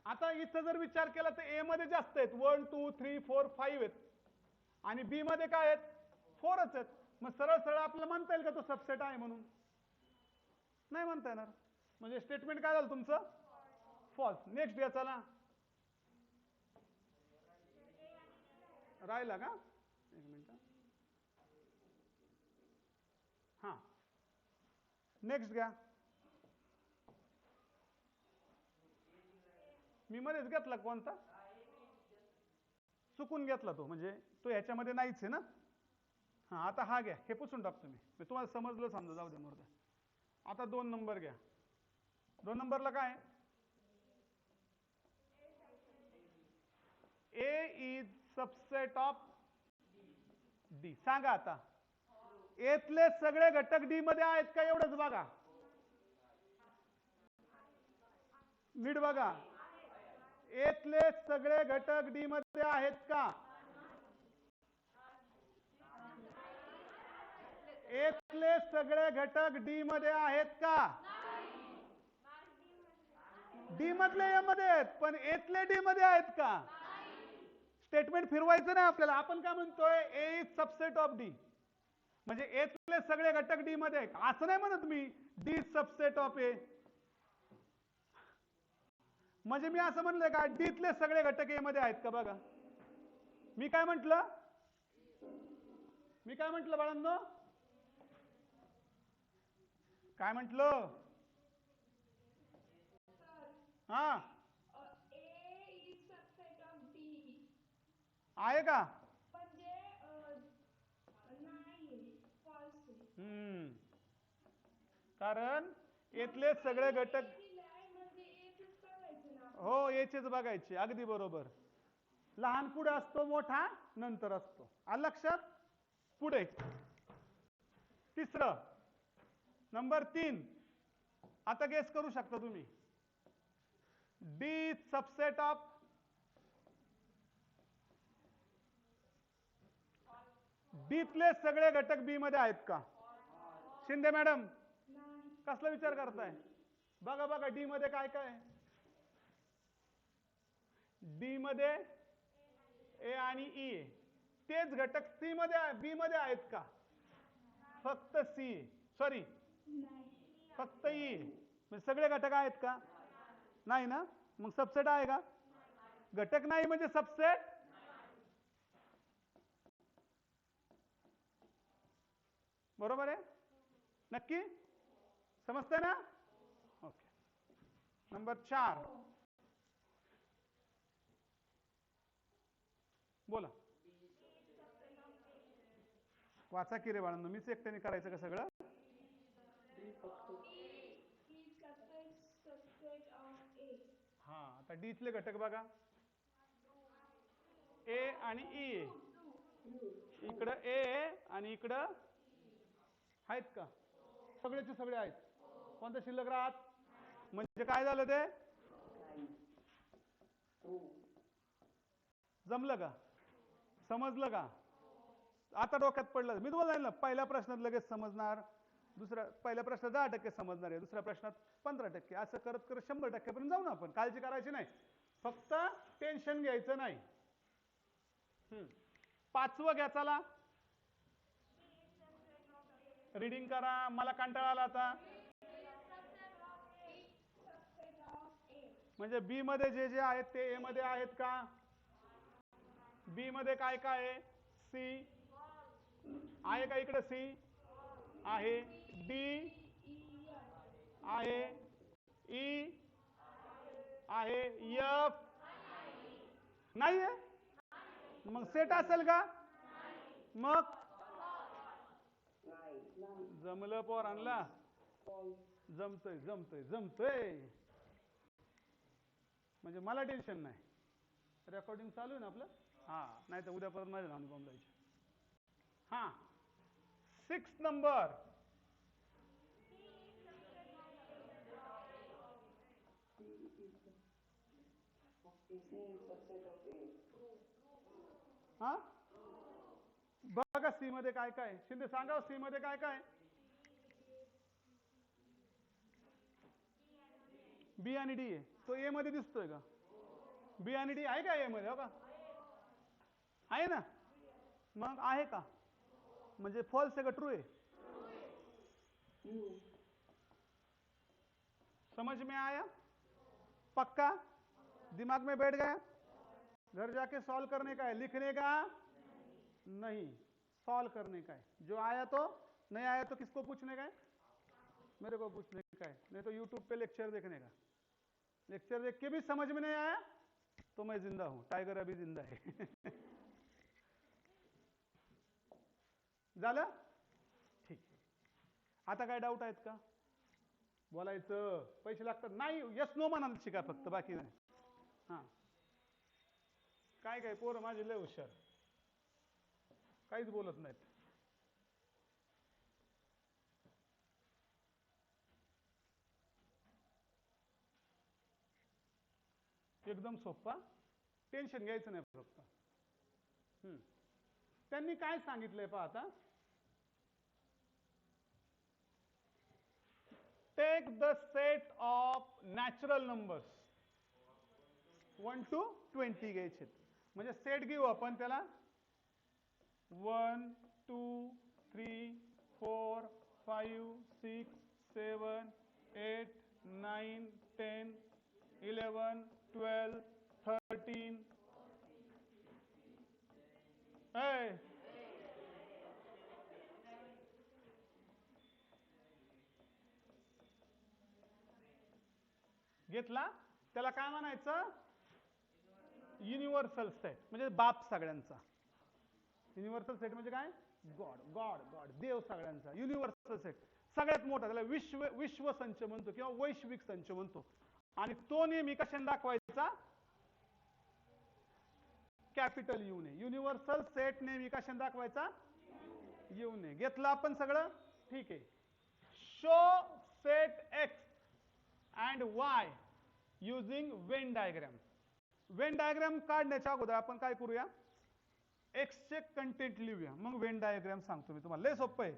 आता इथं जर विचार केला तर ए मध्ये जास्त आहेत. 1 2 3 4 5 आहेत आणि बी मध्ये काय आहेत? 4च आहेत. मग सरळ सरळ आपल्याला म्हणता येईल का तो सबसेट आहे म्हणून? नाही म्हणता येणार. म्हणजे स्टेटमेंट काय झालं तुमचं? फॉल्स. नेक्स्ट घ्या चला. राहिला का? एक मिनिट. हा, नेक्स्ट घ्या. मी मध्येच घेतला कोणता? चुकून घेतला तो. म्हणजे तो ह्याच्यामध्ये नाहीच आहे ना. हा, आता हा घ्या. हे पुसून टाकतो मी. तुम्हाला समजलं समजा. जाऊ द्या मोरद्या. आता 2 नंबर घ्या. 2 नंबरला काय? ए इज सबसेट ऑफ डी. सांगा आता. एतले सगळे घटक डी मध्ये आहेत का? एवढंच बघा. नीट बघा. एतले सगळे घटक डी मध्ये आहेत का? एतले सगळे घटक डी मध्ये आहेत का? डी मधले ए मध्ये आहेत पण एतले डी मध्ये आहेत का? स्टेटमेंट फिरवायचं नाही आपल्याला. आपण काय म्हणतोय, ए इज सबसेट ऑफ डी, म्हणजे एतले सगळे घटक डी मध्ये आहेत असं नाही म्हणत मी. डी इज सबसेट ऑफ ए, म्हणजे मी असं म्हणलंय का डीतले सगळे घटक ए मध्ये आहेत का? बघा मी काय म्हटलं, बाळांनो, काय म्हटलं? हा आहे का? कारण इथले सगळे घटक, हो याचेच बघायचे, अगदी बरोबर. लहान पुढे असतो, मोठा नंतर असतो. आलं लक्षात? पुढे तिसरं, नंबर 3. आता गेस करू शकता तुम्ही. डी सबसेट ऑफ डीतले सगळे घटक बी मध्ये आहेत का? शिंदे मॅडम कसला विचार करताय? बघा बघा डी मध्ये काय काय? डी मध्ये ए आणि ई, तेच घटक सी मध्ये बी मध्ये आहेत का? फक्त सी, सॉरी फक्त ई, म्हणजे सगळे घटक आहेत का? नाही ना. मग सबसेट आहे का? घटक नाही म्हणजे सबसेट. बरोबर आहे? नक्की समजतंय ना? ओके. नंबर 4 बोला. वाचा की रे बाळांनो, मीच एकट्याने करायचं का सगळं? हा, आता डीतले घटक बघा, ए आणि ई, इकडं ए आणि इकडं आहेत का? सगळेचे सगळे आहेत. कोणतं शिल्लक राहत? म्हणजे काय झालं ते? जमलं का? समजलं का? आता डोक्यात पडलं. मी तुम्हाला सांगितलं पहिल्या प्रश्नात लगेच समजणार, पहिल्या प्रश्नात 10% समजणार आहे, दुसऱ्या प्रश्नात 15%, असं करत करत 100% पर्यंत जाऊ ना आपण. काळजी करायची नाही, फक्त टेन्शन घ्यायचं नाही. 5वं घ्या चला, रीडिंग करा, मला कंटाळा आला आता. म्हणजे बी मध्ये जे जे आहेत ते ए मध्ये आहेत का? बी मध्ये काय काय आहे? सी आहे का? इकडे सी आहे, डी आहे, ई आहे, एफ नाही आहे. मग सेट असेल का? मग जमलं पोरांना? जमतय जमतय जमतय, म्हणजे मला टेन्शन नाही. रेकॉर्डिंग चालू आहे ना आपलं? हा, नाही तर उद्या परत माझ्या नावाने बॉम्ब लावायचे. हा, 6 नंबर. हा, बघा सी मध्ये काय काय? शिंदे सांगा सी मध्ये काय काय? बी आणि डी आहे. तो ए मध्ये दिसतोय का? बी आणि डी आहे का ए मध्ये? हो का, आहे ना. मग आहे का? म्हणजे फॉल्स आहे का ट्रू आहे? समझ में आया? पक्का? दिमाग में बैठ गया? घर जाके सॉल्व करने का है, लिखने का नहीं, सॉल्व करने का है. जो आया तो, नहीं आया तो किसको पूछने का है? मेरे को पूछने का है, नहीं तो यूट्यूब पे लेक्चर देखने का. लेक्चर देख के भी समझ में नहीं आया तो मैं जिंदा हूं, टाइगर अभी जिंदा है. झालं? ठीक. आता काय डाऊट आहेत का? बोलायचं. पैसे लागतात नाही, यस नो म्हणाल शिका फक्त, बाकी नाही. हा, काय काय पोरं माझे लय हुशार, काहीच बोलत नाहीत. एकदम सोपा, टेन्शन घ्यायचं नाही फक्त. त्यांनी काय सांगितलंय पहा आता, take the set of natural numbers 1 to 20 घ्यायचे. म्हणजे सेट घेऊ आपण त्याला 1 2 3 4 5 6 7 8 9 10 11 12 13 ए घेतला त्याला काय म्हणायचं युनिव्हर्सल सेट म्हणजे बाप सगळ्यांचा युनिव्हर्सल सेट म्हणजे काय गॉड गॉड गॉड देव सगळ्यांचा युनिव्हर्सल सेट सगळ्यात मोठा त्याला विश्व संच म्हणतो किंवा वैश्विक संच म्हणतो आणि तो नेहमी कशाने दाखवायचा कॅपिटल यू ने युनिव्हर्सल सेट नेहमी कशाने दाखवायचा यू ने घेतलं आपण सगळं ठीक आहे show set x and Y using Venn diagram Venn diagram काढण्याच्या अगोदर आपण काय करूया एक्सचे कंटेंट लिहूया मग वेन डायग्राम सांगतो मी तुम्हाला लय सोपं आहे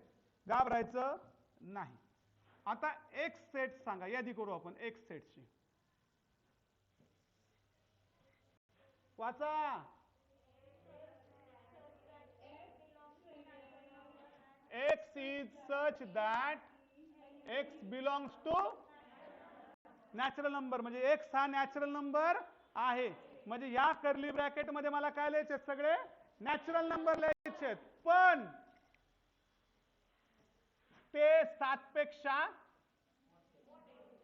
घाबरायचं नाही आता एक्स सेट सांगा यादी करू आपण एक्स सेटची वाचा x is such that x belongs to natural number म्हणजे x हा नॅचरल नंबर आहे म्हणजे या कर्ली ब्रॅकेट मध्ये मला काय लिहायचे सगळे नॅचरल नंबर लिहायचे पण ते 7 पेक्षा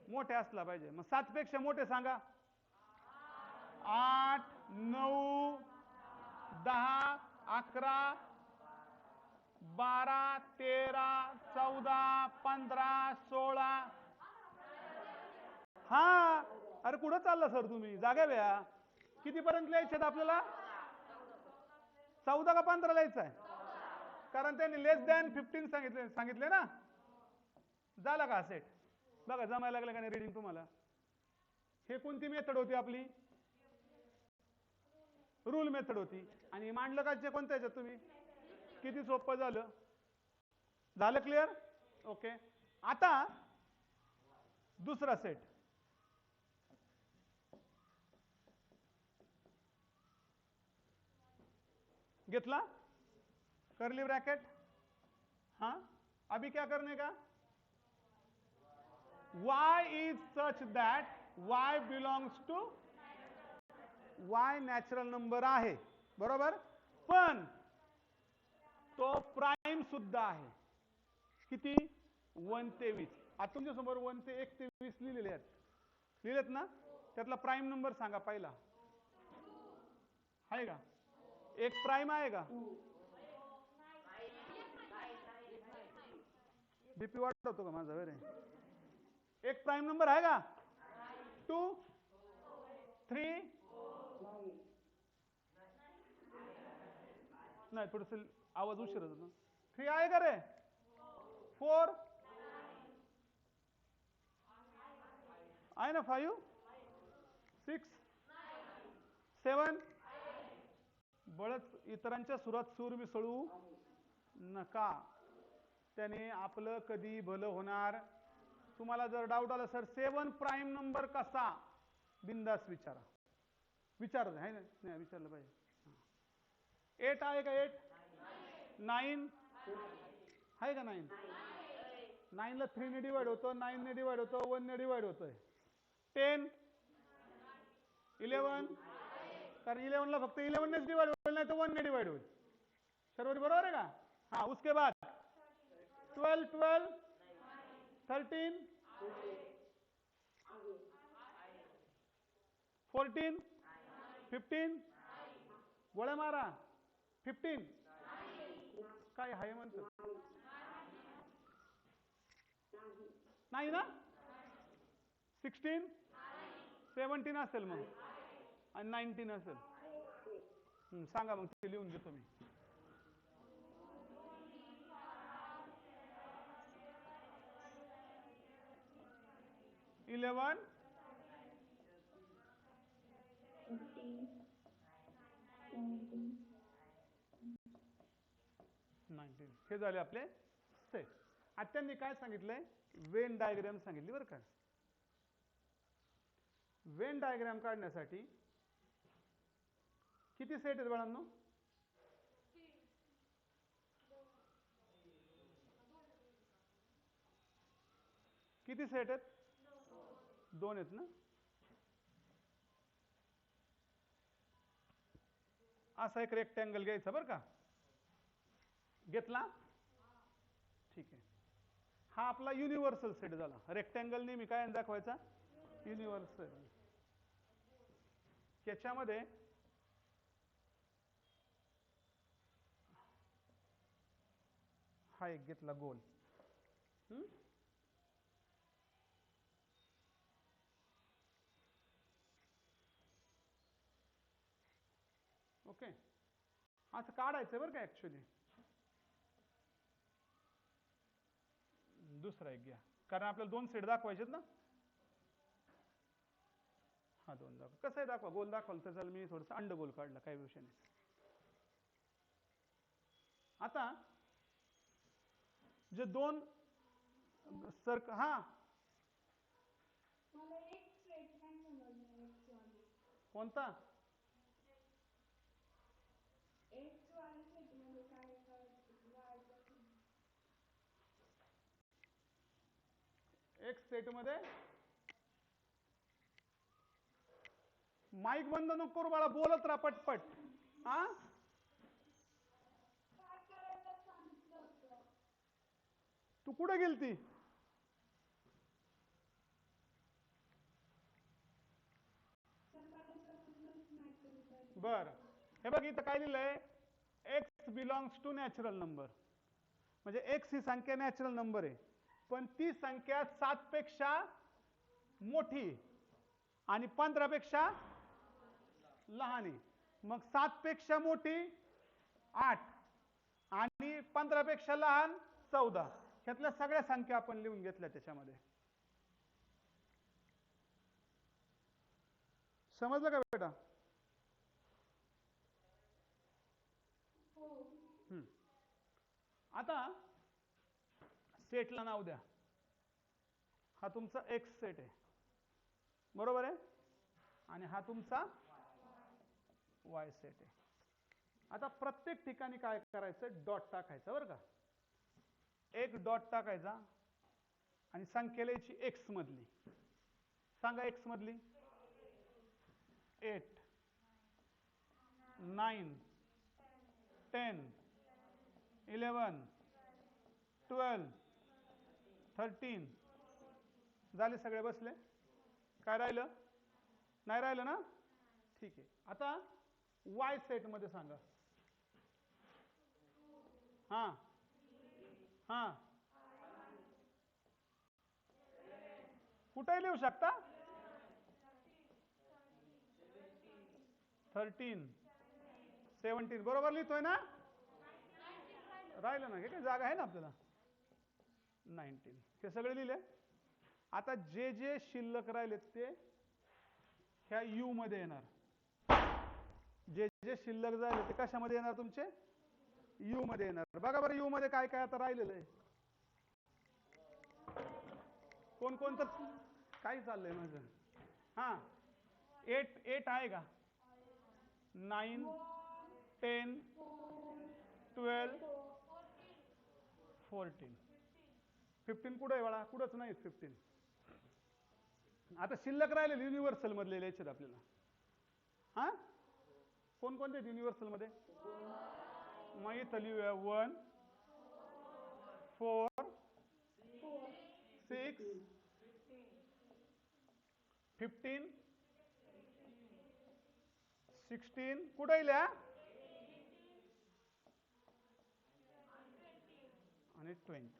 मोठे असला पाहिजे मग 7 पेक्षा मोठे सांगा 8 9 10 11 12 13 14 15 16 हा अरे कुठं चालला सर तुम्ही जागा व्या कितीपर्यंत लिहायचे आपल्याला 14 का 15 लिहायचं आहे कारण त्यांनी लेस दॅन 15 सांगितले ना झाला का सेट बघा जमायला लागलं का नाही रीडिंग तुम्हाला हे कोणती मेथड होती आपली रूल मेथड होती आणि मांडलं का कोणत्या ह्याच्यात तुम्ही किती सोपं झालं झालं क्लिअर ओके आता दुसरा सेट घेतला करली ब्रैकेट हाँ अभी क्या करने का y is such that y belongs to y natural number आहे बरोबर पण तो प्राइम सुद्धा आहे किती 1 ते 20 आता तुमच्या समोर 1 ते 1 ते 20 लिहिलेले आहेत लिहिलेत ना त्यातला प्राइम नंबर सांगा पहिला आहे का एक प्राइम आहे का बीपी वाढवतो का माझा वेरे एक प्राइम नंबर आहे का 2 3 नाही थोडस आवाज उशीर होतो 3 आहे का रे 4 आहे ना 5 6 7 बळच इतरांच्या सुरात सूर मिसळू नका त्याने आपलं कधी भलं होणार तुम्हाला जर डाऊट आला सर 7 प्राइम नंबर कसा बिंदास विचारा विचारत आहे ना नाही विचारलं पाहिजे 8 आहे का 8 9 आहे का 9 9 ला 3 ने डिवाइड होतो 9 ने डिवाइड होतो 1 ने डिवाइड होतोय 10 11 कारण 11 ला फक्त 11 ने डिवाइड होईल नाही तर 1 ने डिवाइड होईल सर्व बरोबर है का हाँ उसके बाद 12 12 13 14 15 गोळ्या मारा 15 काय आहे म्हणतो नाही ना 16 17 असेल मग आणि 19 असेल सांगा मग ते लिहून घेतो मी इलेवन 19 हे झाले आपले सेट आता त्यांनी काय सांगितलंय वेन डायग्राम सांगितली बरं का वेन डायग्राम काढण्यासाठी किती सेट आहेत बाळांनो? किती सेट आहेत? 2 आहेत ना. असा एक रेक्टँगल घ्यायचा बरं का. घेतला? ठीक आहे. हा आपला युनिव्हर्सल सेट झाला. रेक्टँगल नेहमी काय दाखवायचा? युनिव्हर्सल. त्याच्यामध्ये हा एक घेतला गोल. ओके, असं काढायचं बरं का. ऍक्च्युली दुसरा एक घ्या, कारण आपल्याला 2 सेट दाखवायचेत ना. हा 2 दाखवा. कसं आहे दाखवा? गोल दाखवलं तर चल, मी थोडंसं अंडगोल काढला, काही विषय नाही. आता जे 2 सर्कल, हा कोणता? एक सेट मध्ये माईक बंद नको करू बाळा, बोलत राहा पटपट. हा तू कुठे गेलती? बर, हे बघ इथं काय लिहिलंय? X belongs to natural number. म्हणजे एक्स ही संख्या नॅचरल नंबर आहे, पण ती संख्या 7 पेक्षा मोठी आणि 15 पेक्षा लहान आहे. मग 7 पेक्षा मोठी 8 आणि 15 पेक्षा लहान 14. ह्यातल्या सगळ्या संख्या आपण लिहून घेतल्या त्याच्यामध्ये. समजलं का बेटा? आता सेटला नाव द्या. हा तुमचा एक्स सेट आहे, बरोबर आहे, आणि हा तुमचा वाय सेट आहे. आता प्रत्येक ठिकाणी काय करायचं? डॉट टाकायचं बरं का. एक डॉट टाकायचा आणि संख्या लिहायची एक्स मधली. सांगा एक्स मधली. 8, 9, 10, 11, 12, 13. झाले सगळे बसले? काय राहिलं? नाही राहिलं ना? ठीक आहे. आता वाय सेट मध्ये सांगा. हा हा, कुठेही लिहू शकता. 13, 17 बरोबर लिहितोय ना? राहिलं ना? हे काय जागा आहे ना आपल्याला. 19 हे सगळे लिहिले. आता जे जे शिल्लक राहिलेत ते ह्या यू मध्ये येणार. जे जे शिल्लक झाले ते कशामध्ये येणार? तुमचे यू मध्ये येणार. बघा बरं यू मध्ये काय काय आता राहिलेलं आहे. कोण कोणतं काय चाललंय माझं? हा 8 आहे का? 9, 10, 12, 14, 15 कुठे आहे बाळा? कुठंच नाही 15. आता शिल्लक राहिले युनिव्हर्सल मधले लिहायचे आपल्याला. हा कोणकोणते युनिव्हर्सल मध्ये? मग इथं लिहूया 1, 4, 6, 15, 16 कुठे लिहा? आणि 20.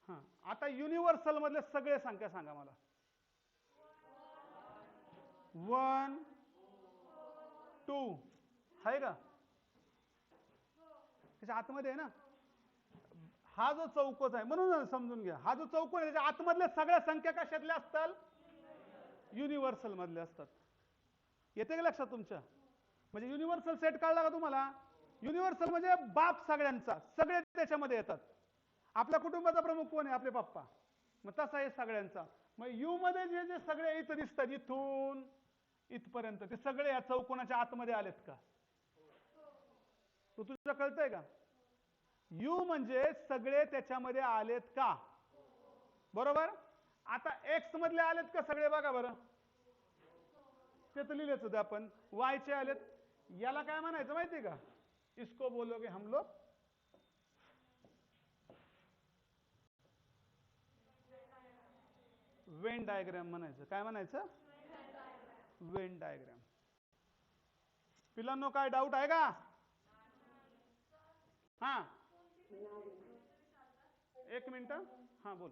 हा आता युनिव्हर्सल मधले सगळे संख्या सांगा मला. 1, 2 आहे का? त्याच्या आतमध्ये आहे ना. हा जो चौकोच आहे, म्हणून समजून घ्या, हा जो चौकोन आहे त्याच्या आतमधल्या सगळ्या संख्या कशातल्या असतात? युनिव्हर्सल मधले असतात. येते का लक्षात तुमच्या? म्हणजे युनिव्हर्सल सेट कळला का तुम्हाला? युनिव्हर्सल म्हणजे बाप सगळ्यांचा, सगळे त्याच्यामध्ये येतात. आपल्या कुटुंबाचा प्रमुख कोण आहे? आपले पप्पा. मग तसा आहे सगळ्यांचा. मग यू मध्ये जे जे सगळे इथं दिसतात, इथून इथपर्यंत ते सगळे या चौकोनाच्या आतमध्ये आलेत का? तो तुझं कळतंय का? यू म्हणजे सगळे त्याच्यामध्ये आलेत का? बरोबर. आता एक्स मधले आलेत का सगळे बघा बरं, ते तर लिहिलेच होते आपण. वायचे आलेत. याला काय म्हणायचं माहिती का? इसको बोलोगे हम लोग वेन डायग्राम म्हणायचं. काय म्हणायचं? Venn diagram. पिलांनो काय डाऊट आहे का? हा, एक मिनिट. हा बोल.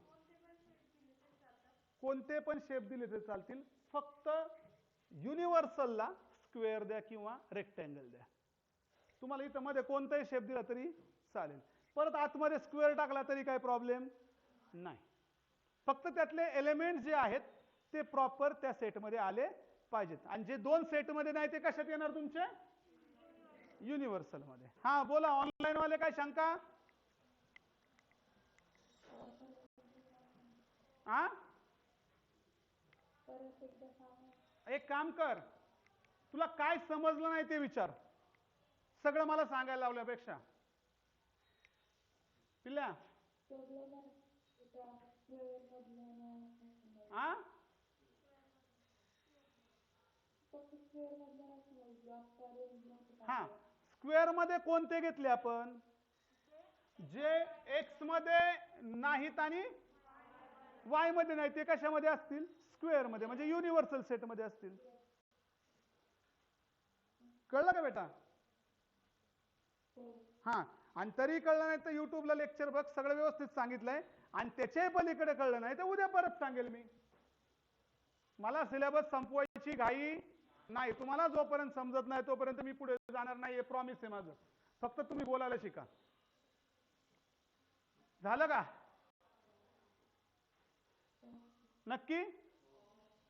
कोणते पण शेप दिले तर चालतील, फक्त युनिव्हर्सलला स्क्वेअर द्या किंवा रेक्टँगल द्या. तुम्हाला इथं मध्ये कोणताही शेप दिला तरी चालेल. परत आतमध्ये स्क्वेअर टाकला तरी काही प्रॉब्लेम नाही. फक्त त्यातले एलिमेंट जे आहेत ते प्रॉपर त्या सेटमध्ये आले पाहिजेत. आणि जे दोन सेटमध्ये नाही ते कशात येणार तुमचे? युनिव्हर्सल मध्ये. हा बोला, ऑनलाईन वाले काय शंका? हा, एक काम कर, तुला काय समजलं नाही ते विचार. सगळं मला सांगायला लावल्यापेक्षा. पिल्ल्या हा, हा, स्क्वेअर मध्ये कोणते घेतले आपण? जे एक्स मध्ये नाहीत आणि वाय मध्ये नाही ते कशामध्ये असतील? स्क्वेअर मध्ये, म्हणजे युनिव्हर्सल सेट मध्ये असतील. कळलं का बेटा? हा, आणि तरी कळलं नाही तर युट्यूबला लेक्चर बघ, सगळं व्यवस्थित सांगितलंय. आणि त्याच्याही पलीकडे कळलं नाही तर उद्या परत सांगेल मी. मला सिलेबस संपवायची घाई नाही. तुम्हाला जोपर्यंत समजत नाही तोपर्यंत मी पुढे जाणार नाही, हे प्रॉमिस आहे माझं. फक्त तुम्ही बोलायला शिका. झालं का? नक्की?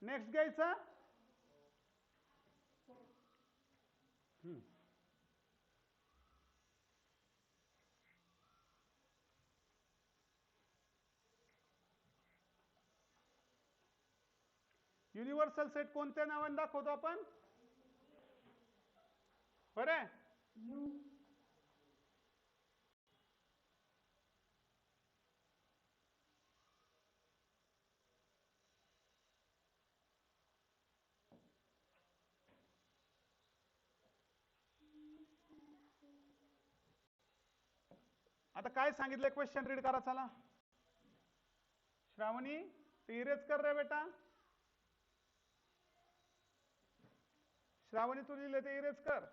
नेक्स्ट घ्यायचा. युनिव्हर्सल सेट कोणत्या नावाने दाखवतो आपण? बरे, आता काय सांगितलं क्वेश्चन रीड करा चला. श्रावणी इरेज कर रे बेटा. श्रावणी तू लिहिले ते इरेज कर.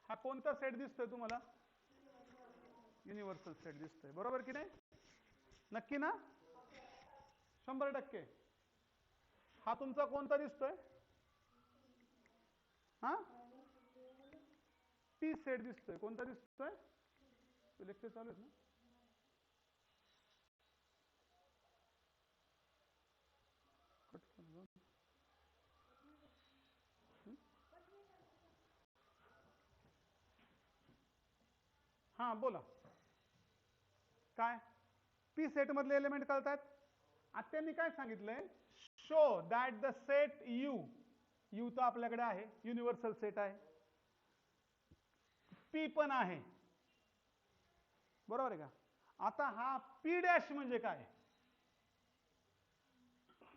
हा कोणता सेट दिसतोय तुम्हाला? युनिव्हर्सल सेट दिसतोय, बरोबर की नाही? नक्की ना? 100%. हा तुमचा कोणता दिसतोय? हा, पी सेट दिसतोय. कोणता दिसतोय? लेक्चर चालू आहे ना? हा बोला. काय पी सेट मधले एलिमेंट कळतात? आता त्यांनी काय सांगितलंय? Show that the set you, you तर आपल्याकडे आहे, युनिव्हर्सल सेट आहे. पी पण आहे, बरोबर आहे का? आता हा पी डॅश म्हणजे काय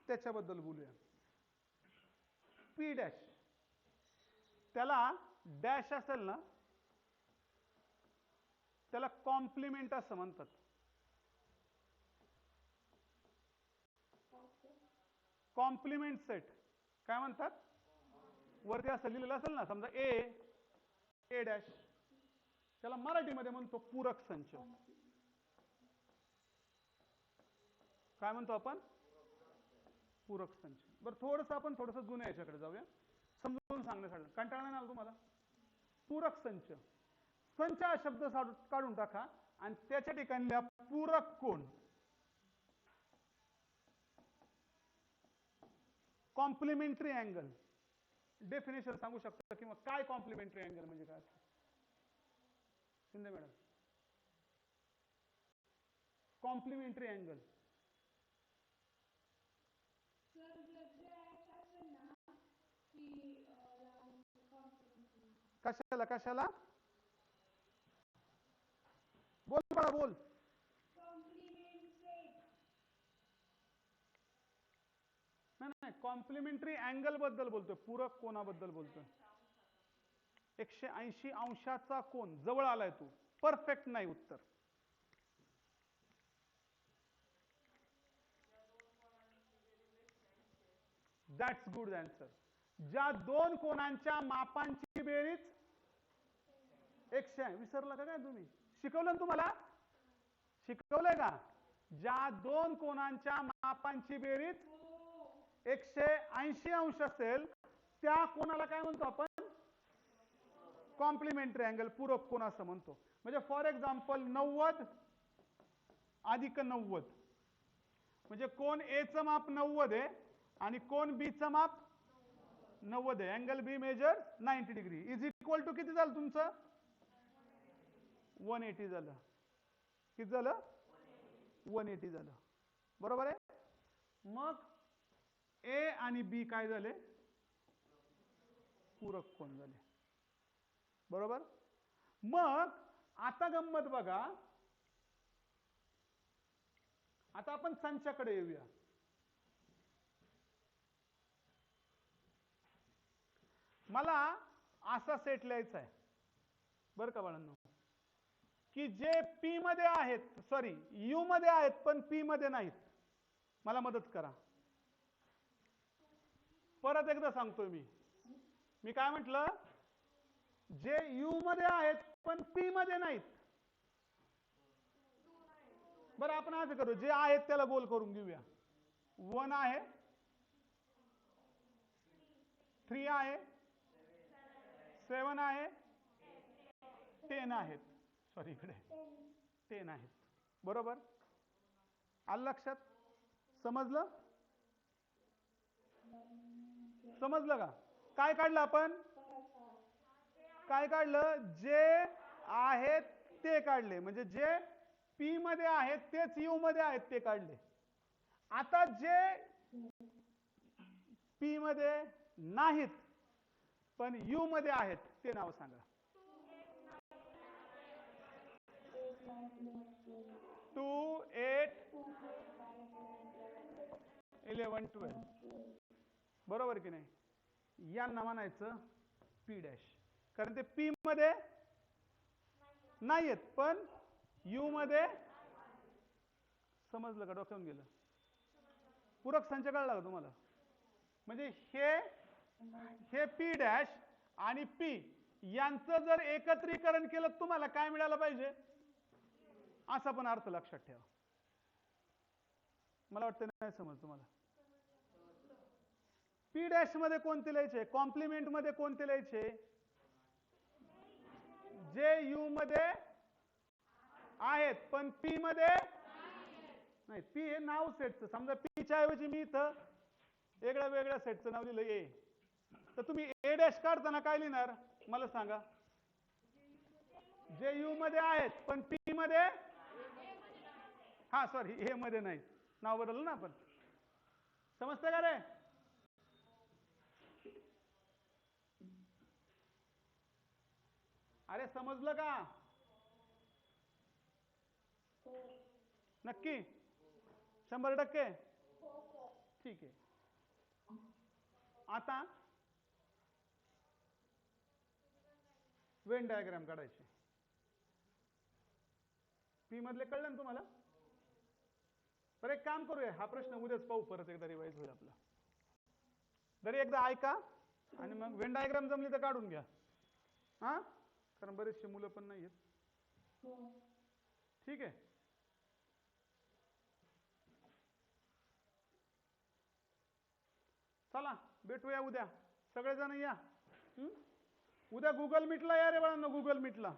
त्याच्याबद्दल बोलूया. पी डॅश, त्याला डॅश असेल ना त्याला कॉम्प्लिमेंट असं म्हणतात. कॉम्प्लिमेंट सेट काय म्हणतात? वरती असं लिहिलेलं असेल ना, समजा ए डॅश, त्याला मराठीमध्ये म्हणतो पूरक संच. काय म्हणतो आपण? पूरक संच. बरं, थोडंसं आपण जुन्या याच्याकडे जाऊया समजून सांगण्यासाठी. कंटाळा नाही आला तुम्हाला? पूरक संच, संच हा शब्द काढून टाका आणि त्याच्या ठिकाणी पूरक कोण? Complementary angle. डेफिनेशन सांगू शकता किंवा काय कॉम्प्लिमेंटरी अँगल म्हणजे काय? शिंदे मॅडम, कॉम्प्लिमेंटरी अँगल कशाला कशाला? बोल बाळा बोल. नाही, कॉम्प्लिमेंटरी अँगल बद्दल बोलतोय, पूरक कोणाबद्दल बोलतोय. 180 अंशाचा कोन, जवळ आलाय तू, परफेक्ट नाही उत्तर. That's good answer. ज्या दोन कोणांच्या मापांची बेरीज 180. विसरला का काय तुम्ही? शिकवलं ना तुम्हाला? शिकवलंय का? ज्या दोन कोणांच्या मापांची बेरीज 180 अंश असेल त्या कोणाला काय म्हणतो आपण? कॉम्प्लिमेंटरी अँगल, पूरक कोन असं म्हणतो. म्हणजे फॉर एक्झाम्पल 90 अधिक 90, म्हणजे कोन ए चं माप 90 आहे आणि कोन बी चं माप 90 आहे. Angle B measure 90 degree is equal to किती झालं तुमचं? 180 झालं. किती झालं? 180 झालं. बरोबर आहे. मग ए आणि बी काय झाले? पूरक कोन झाले. बरोबर. मग आता गंमत बघा, आता आपण संचाकडे येऊया. मला असा सेट लिहायचा आहे बरं का बाळांनो, की जे पी मध्ये आहेत, सॉरी यू मध्ये आहेत पण पी मध्ये नाहीत. मला मदत करा. परत एकदा सांगतोय मी काय म्हटलं? जे यू मध्ये आहेत पण पी मध्ये नाहीत. बरं आपण असं करू, जे आहेत त्याला गोल करून घेऊया. 1 आहे, 3 आहे, 7 आहे, 10 आहेत. सॉरी इकडे 10 आहेत. बरोबर. आलं लक्षात? समजलं? समजलं का? काय काढलं आपण? काय काढलं? जे आहेत ते काढले. म्हणजे जे पी मध्ये आहेत तेच यू मध्ये आहेत ते काढले. आता जे पी मध्ये नाहीत पण यू मध्ये आहेत ते नाव सांगा. 2, 8, 11, 12. बरोबर की नाही? यांना म्हणायचं पी डॅश, कारण ते पी मध्ये नाहीत पण यू मध्ये. समजलं का? डोक्यावरून गेलं? पूरक संच कळला का तुम्हाला? म्हणजे हे पी डॅश आणि पी यांचं जर एकत्रीकरण केलं तुम्हाला काय मिळालं पाहिजे? असा पण अर्थ लक्षात ठेवा. मला वाटतं नाही समज तुम्हाला. पी डॅश मध्ये कोणते लिहायचे? कॉम्प्लिमेंट मध्ये कोणते लिहायचे? जे यू मध्ये आहेत पण पी मध्ये नाही. पी हे नाव सेटचं. समजा पी च्या ऐवजी मी इथं वेगळ्या सेटचं नाव लिहिलं ए, तर तुम्ही ए डॅश काढताना काय लिहिणार मला सांगा? जे यू मध्ये आहेत पण पी मध्ये, हा सॉरी ए मध्ये नाही, नाव बदललं ना आपण. समजतं का रे? अरे समजलं का? नक्की? 100%? ठीक आहे. आता वेन डायग्राम काढायची. पी मधले कळलं ना तुम्हाला? तर एक काम करूया, हा प्रश्न उद्याच पाहू, परत एकदा रिवाइज होईल आपला. तरी एकदा ऐका आणि मग वेन डायग्राम जमली तर काढून घ्या. हा, कारण बरेचसे मुलं पण नाही आहेत. ठीक आहे. चला भेटूया उद्या, सगळेजण या. उद्या गुगल मीटला या रे बाळांनो, गुगल मीटला.